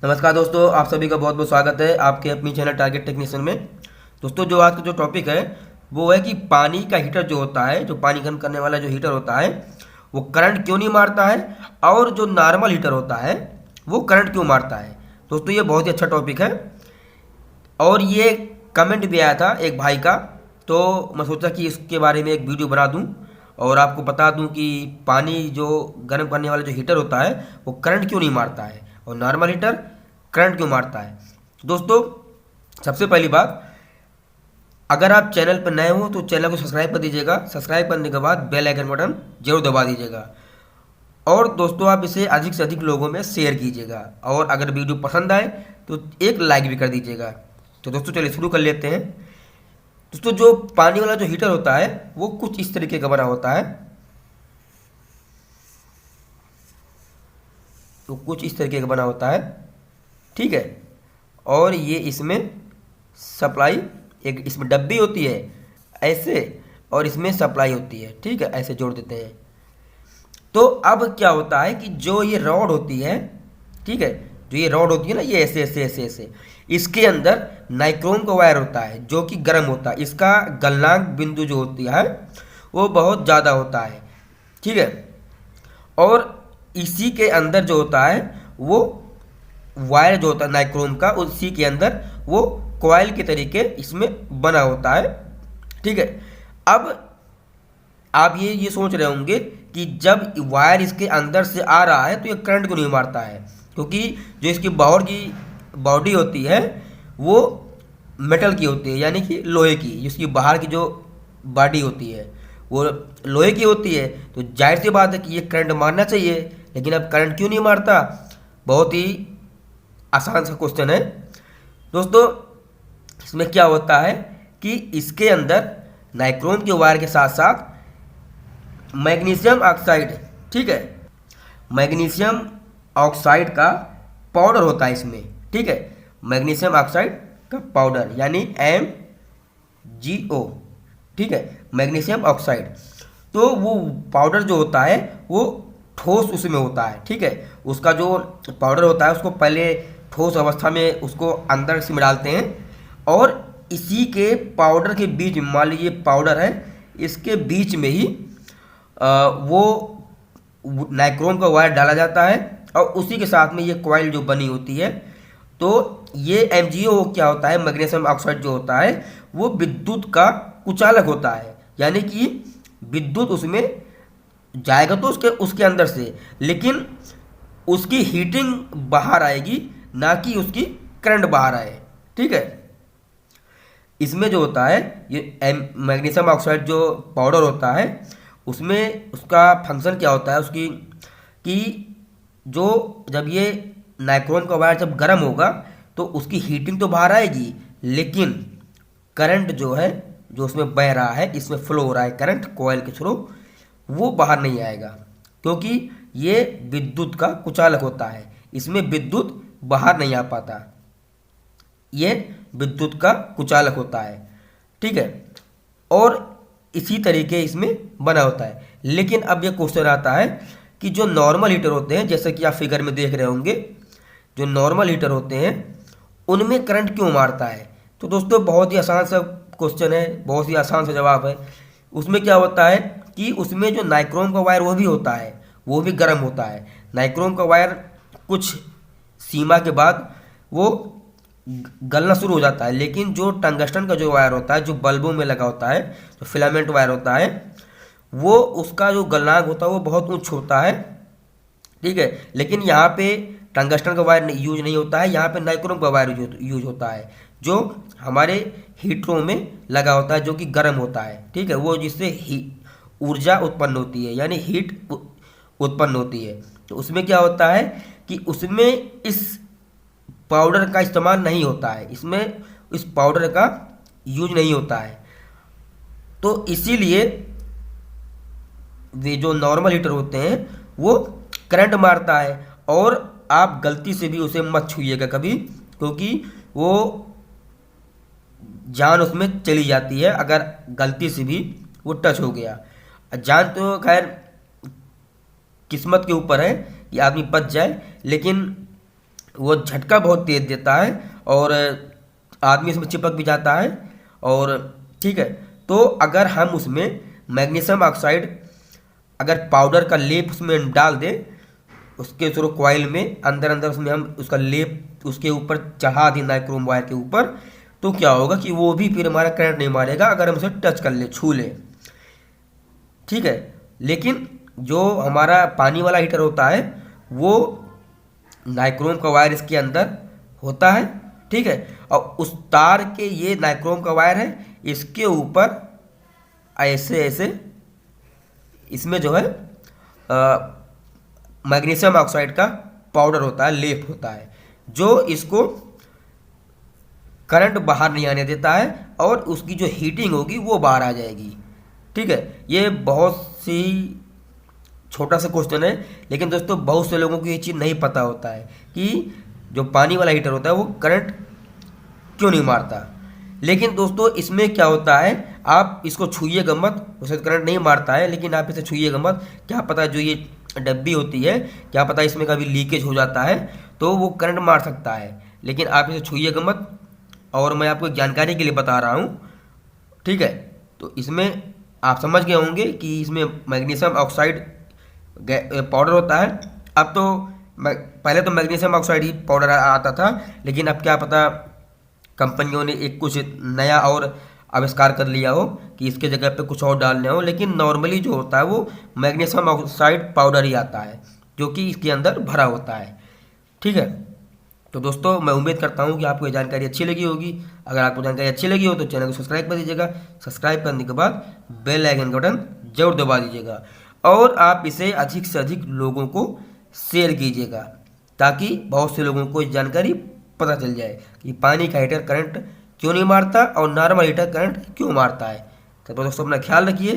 नमस्कार दोस्तों, आप सभी का बहुत बहुत स्वागत है आपके अपनी चैनल टारगेट टेक्नीशियन में। दोस्तों, जो आज का जो टॉपिक है वो है कि पानी का हीटर जो होता है, जो पानी गर्म करने वाला जो हीटर होता है, वो करंट क्यों नहीं मारता है, और जो नॉर्मल हीटर होता है वो करंट क्यों मारता है। दोस्तों, ये बहुत ही अच्छा टॉपिक है और ये कमेंट भी आया था एक भाई का, तो मैं सोचा कि इसके बारे में एक वीडियो बना दूं और आपको बता दूं कि पानी जो गर्म करने वाला जो हीटर होता है वो करंट क्यों नहीं मारता है और नॉर्मल हीटर करंट क्यों मारता है। दोस्तों, सबसे पहली बात, अगर आप चैनल पर नए हो तो चैनल को सब्सक्राइब कर दीजिएगा। सब्सक्राइब करने के बाद बेल आइकन बटन जरूर दबा दीजिएगा और दोस्तों आप इसे अधिक से अधिक लोगों में शेयर कीजिएगा और अगर वीडियो पसंद आए तो एक लाइक भी कर दीजिएगा। तो दोस्तों चलिए शुरू कर लेते हैं। दोस्तों, जो पानी वाला जो हीटर होता है वो कुछ इस तरीके का बना होता है, तो कुछ इस तरीके का बना होता है, ठीक है। और ये इसमें सप्लाई, एक इसमें डब्बी होती है ऐसे और इसमें सप्लाई होती है, ठीक है, ऐसे जोड़ देते हैं। तो अब क्या होता है कि जो ये रॉड होती है, ठीक है, जो ये रॉड होती है ना, ये ऐसे ऐसे ऐसे ऐसे, इसके अंदर नाइक्रोम का वायर होता है जो कि गर्म होता है। इसका गलनांक बिंदु जो होती है वो बहुत ज़्यादा होता है, ठीक है। और इसी के अंदर जो होता है वो वायर जो होता है नाइक्रोम का, उसी के अंदर वो कॉइल के तरीके इसमें बना होता है, ठीक है। अब आप ये सोच रहे होंगे कि जब वायर इसके अंदर से आ रहा है तो ये करंट को नहीं मारता है, क्योंकि जो इसकी बाहर की बॉडी होती है वो मेटल की होती है, यानी कि लोहे की। जिसकी बाहर की जो बॉडी होती है वो लोहे की होती है, तो जाहिर सी बात है कि ये करंट मारना चाहिए, लेकिन अब करंट क्यों नहीं मारता। बहुत ही आसान सा क्वेश्चन है दोस्तों। इसमें क्या होता है कि इसके अंदर नाइक्रोम के वायर के साथ साथ मैग्नीशियम ऑक्साइड, ठीक है, मैग्नीशियम ऑक्साइड का पाउडर होता है इसमें, ठीक है, मैग्नीशियम ऑक्साइड का पाउडर यानी MgO, ठीक है, मैग्नीशियम ऑक्साइड। तो वो पाउडर जो होता है वो ठोस उसमें होता है, ठीक है। उसका जो पाउडर होता है उसको पहले ठोस अवस्था में उसको अंदर से में डालते हैं और इसी के पाउडर के बीच, मान लीजिए पाउडर है, इसके बीच में ही वो नाइक्रोम का वायर डाला जाता है और उसी के साथ में ये कॉइल जो बनी होती है। तो ये MgO क्या होता है, मैग्नीशियम ऑक्साइड जो होता है वो विद्युत का कुचालक होता है, यानी कि विद्युत उसमें जाएगा तो उसके अंदर से, लेकिन उसकी हीटिंग बाहर आएगी, ना कि उसकी करंट बाहर आए, ठीक है। इसमें जो होता है ये मैग्नीशियम ऑक्साइड जो पाउडर होता है उसमें उसका फंक्शन क्या होता है उसकी, कि जो जब ये नाइक्रोम का वायर जब गर्म होगा तो उसकी हीटिंग तो बाहर आएगी, लेकिन करंट जो है जो उसमें बह रहा है, इसमें फ्लो हो रहा है करंट कॉइल के थ्रू, वो बाहर नहीं आएगा, क्योंकि ये विद्युत का कुचालक होता है। इसमें विद्युत बाहर नहीं आ पाता, ये विद्युत का कुचालक होता है, ठीक है। और इसी तरीके इसमें बना होता है। लेकिन अब ये क्वेश्चन आता है कि जो नॉर्मल हीटर होते हैं, जैसे कि आप फिगर में देख रहे होंगे, जो नॉर्मल हीटर होते हैं उनमें करंट क्यों मारता है। तो दोस्तों बहुत ही आसान सा क्वेश्चन है, बहुत ही आसान सा जवाब है। उसमें क्या होता है कि उसमें जो नाइक्रोम का वायर वो भी होता है, वो भी गर्म होता है। नाइक्रोम का वायर कुछ सीमा के बाद वो गलना शुरू हो जाता है, लेकिन जो टंगस्टन का जो वायर होता है, जो बल्बों में लगा होता है, जो फिलामेंट वायर होता है, वो उसका जो गलनांक होता है वो बहुत उच्च होता है, ठीक है। लेकिन यहाँ पे टंगस्टन का वायर यूज नहीं होता है, यहाँ पे नाइक्रोम का वायर यूज होता है, जो हमारे हीटरों में लगा होता है, जो कि गर्म होता है, ठीक है। वो जिससे ऊर्जा उत्पन्न होती है, यानी हीट उत्पन्न होती है। तो उसमें क्या होता है कि उसमें इस पाउडर का इस्तेमाल नहीं होता है, इसमें इस पाउडर का यूज नहीं होता है। तो इसीलिए वे जो नॉर्मल हीटर होते हैं वो करंट मारता है, और आप गलती से भी उसे मत छूइएगा कभी, क्योंकि वो जान उसमें चली जाती है अगर गलती से भी वो टच हो गया। जान तो खैर किस्मत के ऊपर है कि आदमी बच जाए, लेकिन वो झटका बहुत तेज देता है और आदमी इसमें चिपक भी जाता है। और ठीक है, तो अगर हम उसमें मैग्नीशियम ऑक्साइड अगर पाउडर का लेप उसमें डाल दें, उसके थ्रू कॉइल में अंदर अंदर उसमें हम उसका लेप उसके ऊपर चढ़ा दें नाइक्रोम वायर के ऊपर, तो क्या होगा कि वो भी फिर हमारा करंट नहीं मारेगा अगर हम उसे टच कर ले, छू ले। ठीक है, लेकिन जो हमारा पानी वाला हीटर होता है वो नाइक्रोम का वायर इसके अंदर होता है। ठीक है, और उस तार के ये नाइक्रोम का वायर है, इसके ऊपर ऐसे ऐसे इसमें जो है मैग्नीशियम ऑक्साइड का पाउडर होता है, लेप होता है, जो इसको करंट बाहर नहीं आने देता है और उसकी जो हीटिंग होगी वो बाहर आ जाएगी। ठीक है, ये बहुत सी छोटा सा क्वेश्चन है, लेकिन दोस्तों बहुत से लोगों को ये चीज़ नहीं पता होता है कि जो पानी वाला हीटर होता है वो करंट क्यों नहीं मारता। लेकिन दोस्तों इसमें क्या होता है, आप इसको छूइएगा मत, उसे करंट नहीं मारता है, लेकिन आप इसे छूइएगा मत। क्या पता जो ये डब्बी होती है, क्या पता इसमें कभी लीकेज हो जाता है तो वो करंट मार सकता है, लेकिन आप इसे छूइएगा मत। और मैं आपको जानकारी के लिए बता रहा हूँ। ठीक है, तो इसमें आप समझ गए होंगे कि इसमें मैग्नीशियम ऑक्साइड पाउडर होता है। अब तो पहले तो मैग्नीशियम ऑक्साइड ही पाउडर आता था, लेकिन अब क्या पता कंपनियों ने एक कुछ नया और आविष्कार कर लिया हो कि इसके जगह पे कुछ और डालने हो, लेकिन नॉर्मली जो होता है वो मैग्नीशियम ऑक्साइड पाउडर ही आता है जो कि इसके अंदर भरा होता है। ठीक है, तो दोस्तों मैं उम्मीद करता हूँ कि आपको ये जानकारी अच्छी लगी होगी। अगर आपको जानकारी अच्छी लगी हो तो चैनल को सब्सक्राइब कर दीजिएगा। सब्सक्राइब करने के बाद बेल आइकन का बटन जरूर दबा दीजिएगा और आप इसे अधिक से अधिक लोगों को शेयर कीजिएगा, ताकि बहुत से लोगों को इस जानकारी पता चल जाए कि पानी का हीटर करंट क्यों नहीं मारता और नॉर्मल हीटर करंट क्यों मारता है। तो दोस्तों अपना ख्याल रखिए।